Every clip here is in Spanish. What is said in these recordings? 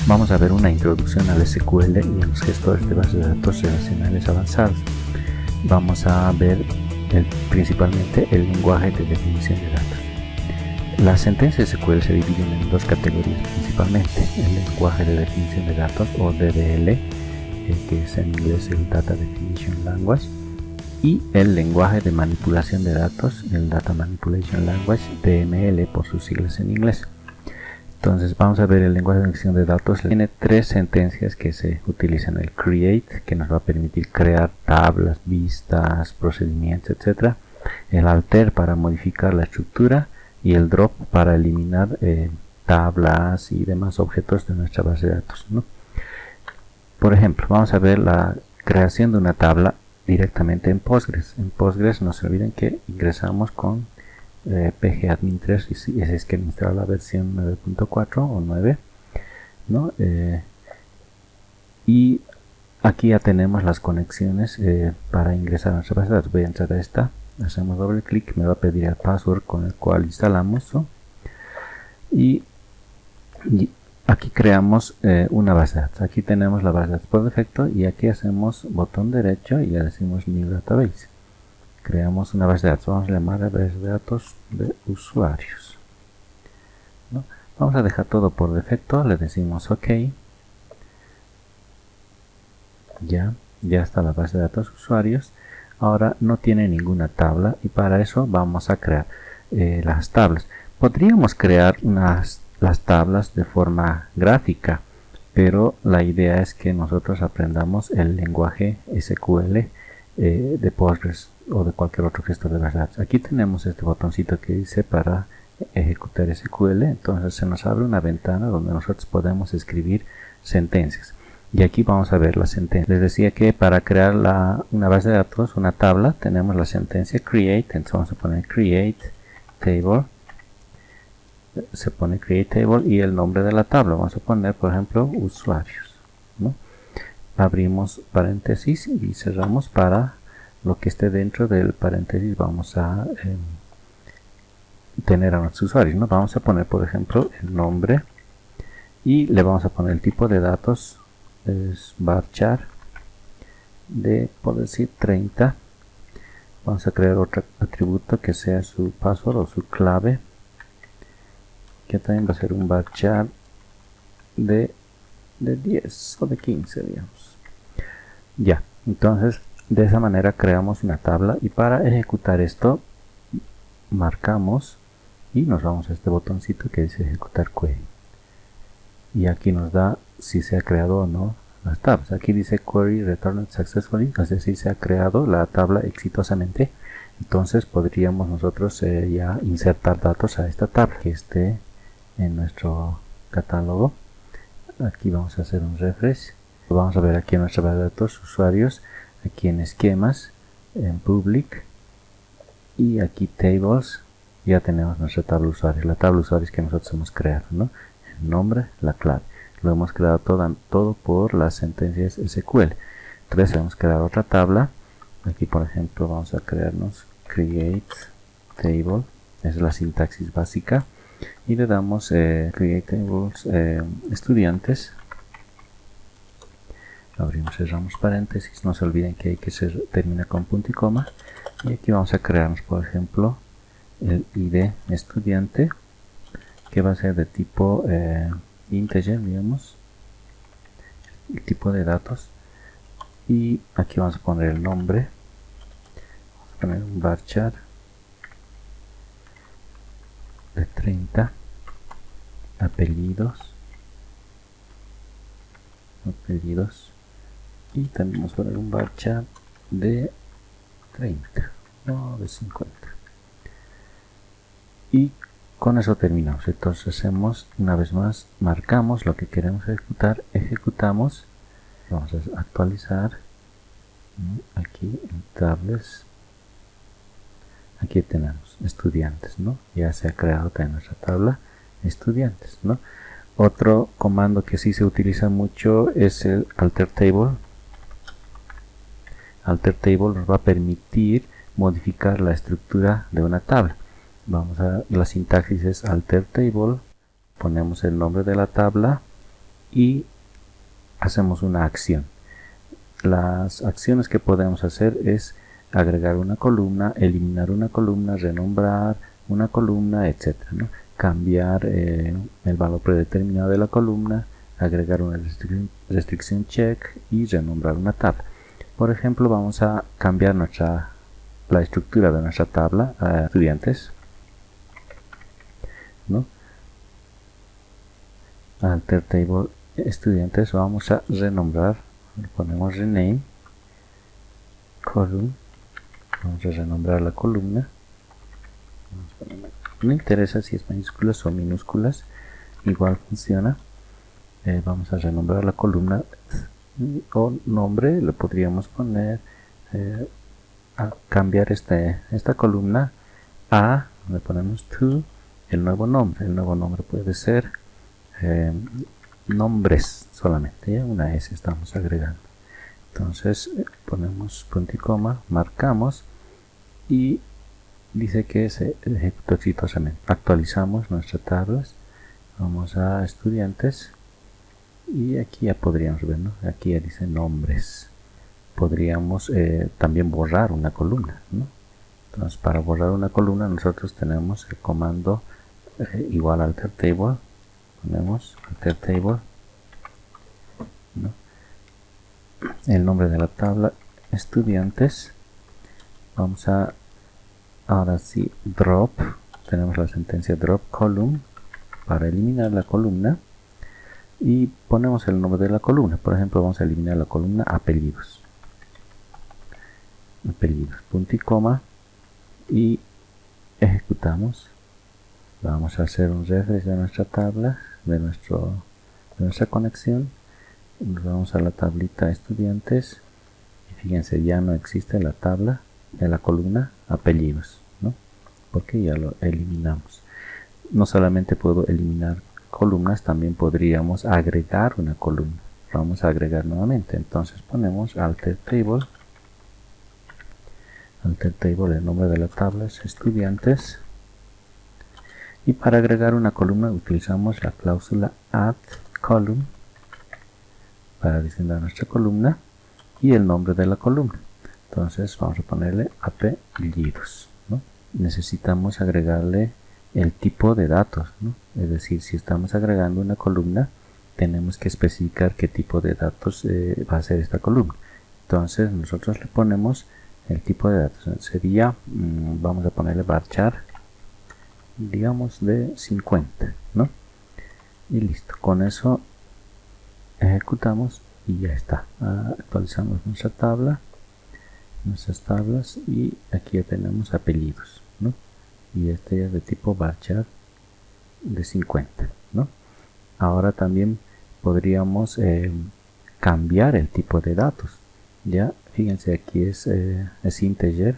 Vamos a ver una introducción al SQL y a los gestores de bases de datos relacionales avanzados. Vamos a ver principalmente el lenguaje de definición de datos. Las sentencias SQL se dividen en dos categorías principalmente: el lenguaje de definición de datos o DDL, que es en inglés el Data Definition Language, y el lenguaje de manipulación de datos, el Data Manipulation Language, DML por sus siglas en inglés. Entonces vamos a ver el lenguaje de definición de datos. Tiene tres sentencias que se utilizan: el create, que nos va a permitir crear tablas, vistas, procedimientos, etc. El alter, para modificar la estructura, y el drop, para eliminar tablas y demás objetos de nuestra base de datos, ¿no? Por ejemplo, vamos a ver la creación de una tabla directamente en Postgres. En Postgres no se olviden que ingresamos con pgadmin3 y es que instala la versión 9.4 o 9, ¿no? Y aquí ya tenemos las conexiones para ingresar a nuestra base de datos. Voy a entrar a esta, hacemos doble clic, me va a pedir el password con el cual instalamos, ¿no? y aquí creamos una base de datos. Aquí tenemos la base de datos por defecto y aquí hacemos botón derecho y le decimos New Database. Creamos una base de datos. Vamos a llamar a base de datos de usuarios, ¿no? Vamos a dejar todo por defecto, le decimos OK. Ya está la base de datos usuarios. Ahora no tiene ninguna tabla y para eso vamos a crear las tablas. Podríamos crear las tablas de forma gráfica, pero la idea es que nosotros aprendamos el lenguaje SQL de Postgres o de cualquier otro gestor de bases de datos. Aquí tenemos este botoncito que dice para ejecutar SQL. Entonces se nos abre una ventana donde nosotros podemos escribir sentencias. Y aquí vamos a ver la sentencia. Les decía que para crear una base de datos, una tabla, tenemos la sentencia create. Entonces vamos a poner create table. Se pone create table y el nombre de la tabla. Vamos a poner, por ejemplo, usuarios, ¿no? Abrimos paréntesis y cerramos. Para lo que esté dentro del paréntesis vamos a tener a nuestros usuarios, ¿no? Vamos a poner, por ejemplo, el nombre y le vamos a poner el tipo de datos. Es varchar de, por decir, 30. Vamos a crear otro atributo que sea su password o su clave, que también va a ser un varchar de 10 o de 15, digamos. Ya, entonces de esa manera creamos una tabla y para ejecutar esto marcamos y nos vamos a este botoncito que dice ejecutar query y aquí nos da si se ha creado o no las tablas. Aquí dice query returned successfully, entonces si se ha creado la tabla exitosamente. Entonces podríamos nosotros ya insertar datos a esta tabla que esté en nuestro catálogo. Aquí vamos a hacer un refresh. Vamos a ver aquí en nuestra base de datos usuarios, aquí en esquemas, en public y aquí tables. Ya tenemos nuestra tabla usuarios, la tabla usuarios que nosotros hemos creado, ¿no? El nombre, la clave. Lo hemos creado todo por las sentencias SQL. Entonces vamos a crear otra tabla. Aquí, por ejemplo, vamos a crearnos create table. Es la sintaxis básica. Y le damos create tables estudiantes. Abrimos, cerramos paréntesis. No se olviden que hay que termina con punto y coma. Y aquí vamos a crearnos, por ejemplo, el ID estudiante, que va a ser de tipo integer, digamos, el tipo de datos. Y aquí vamos a poner el nombre. Vamos a poner un varchar de 30. Apellidos y también vamos a poner un varchar de 30, no de 50. Y con eso terminamos. Entonces hacemos una vez más, marcamos lo que queremos ejecutar, ejecutamos. Vamos a actualizar aquí en tables. Aquí tenemos estudiantes, ¿no? Ya se ha creado también nuestra tabla estudiantes, ¿no? Otro comando que sí se utiliza mucho es el alter table. Alter table nos va a permitir modificar la estructura de una tabla. La sintaxis es alter table, ponemos el nombre de la tabla y hacemos una acción. Las acciones que podemos hacer es agregar una columna, eliminar una columna, renombrar una columna, etc., ¿no? Cambiar el valor predeterminado de la columna, agregar una restricción check y renombrar una tabla. Por ejemplo, vamos a cambiar la estructura de nuestra tabla a estudiantes, ¿no? Alter table estudiantes, vamos a renombrar, le ponemos rename column, vamos a renombrar la columna, no interesa si es mayúsculas o minúsculas, igual funciona. Vamos a renombrar la columna o nombre, le podríamos poner a cambiar esta columna a, le ponemos to, el nuevo nombre puede ser nombres solamente, ¿ya? Una S estamos agregando. Entonces ponemos punto y coma, marcamos y dice que se ejecutó exitosamente. Actualizamos nuestras tablas, vamos a estudiantes y aquí ya podríamos ver, ¿no? Aquí ya dice nombres. Podríamos también borrar una columna, ¿no? Entonces, para borrar una columna nosotros tenemos el comando igual alter table, ponemos alter table, ¿no? El nombre de la tabla estudiantes, vamos a ahora sí drop, tenemos la sentencia drop column para eliminar la columna y ponemos el nombre de la columna. Por ejemplo, vamos a eliminar la columna apellidos, punto y coma, y ejecutamos. Vamos a hacer un refresh de nuestra tabla, de nuestra conexión. Nos vamos a la tablita estudiantes y fíjense, ya no existe la tabla de la columna apellidos, ¿no? Porque ya lo eliminamos. No solamente puedo eliminar columnas, también podríamos agregar una columna. Vamos a agregar nuevamente, entonces ponemos alter table, el nombre de la tabla es estudiantes, y para agregar una columna utilizamos la cláusula add column para diseñar nuestra columna y el nombre de la columna. Entonces vamos a ponerle apellidos, ¿no? Necesitamos agregarle el tipo de datos, ¿no? Es decir, si estamos agregando una columna, tenemos que especificar qué tipo de datos va a ser esta columna. Entonces nosotros le ponemos el tipo de datos. Sería, vamos a ponerle varchar, digamos de 50, ¿no? Y listo. Con eso ejecutamos y ya está. Actualizamos nuestra tabla, nuestras tablas, y aquí ya tenemos apellidos, ¿no? Y este ya es de tipo varchar de 50, ¿no? Ahora también podríamos cambiar el tipo de datos. Ya fíjense, aquí es integer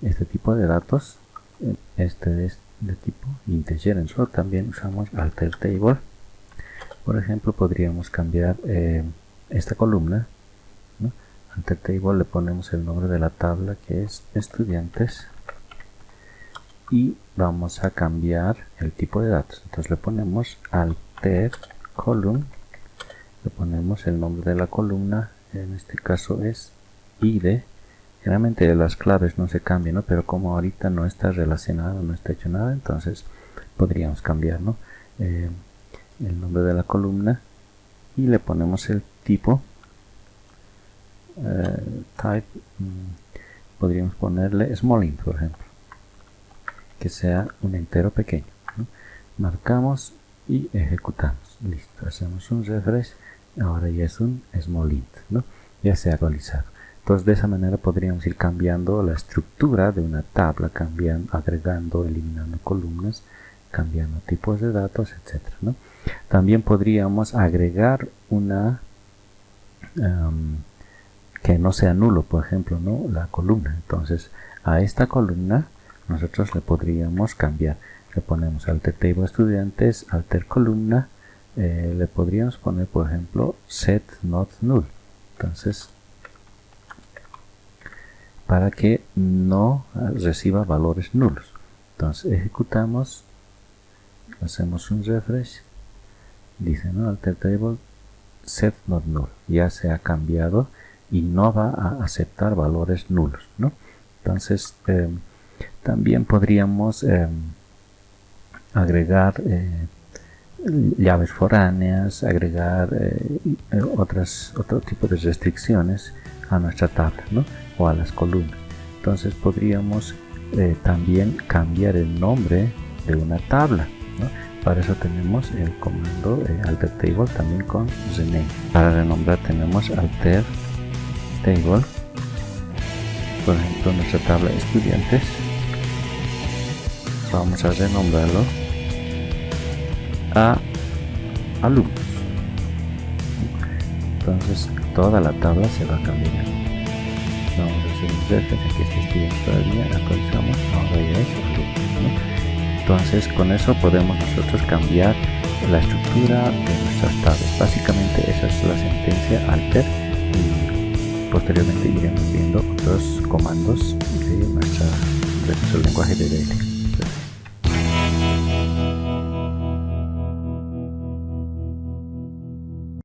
este tipo de datos, este es de tipo integer. Nosotros también usamos alter table. Por ejemplo, podríamos cambiar esta columna, ¿no? Alter table, le ponemos el nombre de la tabla que es estudiantes y vamos a cambiar el tipo de datos. Entonces le ponemos alter column, le ponemos el nombre de la columna, en este caso es id. Generalmente las claves no se cambian, ¿no? Pero como ahorita no está relacionado, no está hecho nada, entonces podríamos cambiar, ¿no? El nombre de la columna y le ponemos el tipo, type, podríamos ponerle small int, por ejemplo, que sea un entero pequeño, ¿no? Marcamos y ejecutamos. Listo, hacemos un refresh. Ahora ya es un small int, ¿no? Ya se ha actualizado. Entonces de esa manera podríamos ir cambiando la estructura de una tabla, agregando, eliminando columnas, cambiando tipos de datos, etcétera, ¿no? También podríamos agregar una que no sea nulo, por ejemplo, ¿no? La columna. Entonces a esta columna nosotros le podríamos cambiar. Le ponemos alter table estudiantes, alter columna, le podríamos poner, por ejemplo, set not null. Entonces, para que no reciba valores nulos. Entonces ejecutamos, hacemos un refresh, dice, ¿no? Alter table set not null, ya se ha cambiado y no va a aceptar valores nulos, ¿no? Entonces también podríamos agregar llaves foráneas, agregar otro tipo de restricciones a nuestra tabla, ¿no? O a las columnas. Entonces podríamos también cambiar el nombre de una tabla, ¿no? Para eso tenemos el comando alter table también con rename. Para renombrar tenemos alter table, por ejemplo nuestra tabla estudiantes, vamos a renombrarlo a alumnos. Entonces toda la tabla se va a cambiar. Vamos a hacer un refresh, aquí está estudiante todavía, actualizamos, ahora ya es alumnos, ¿no? Entonces con eso podemos nosotros cambiar la estructura de nuestras tablas. Básicamente esa es la sentencia alter, y posteriormente iremos viendo otros comandos de nuestro lenguaje de DLL.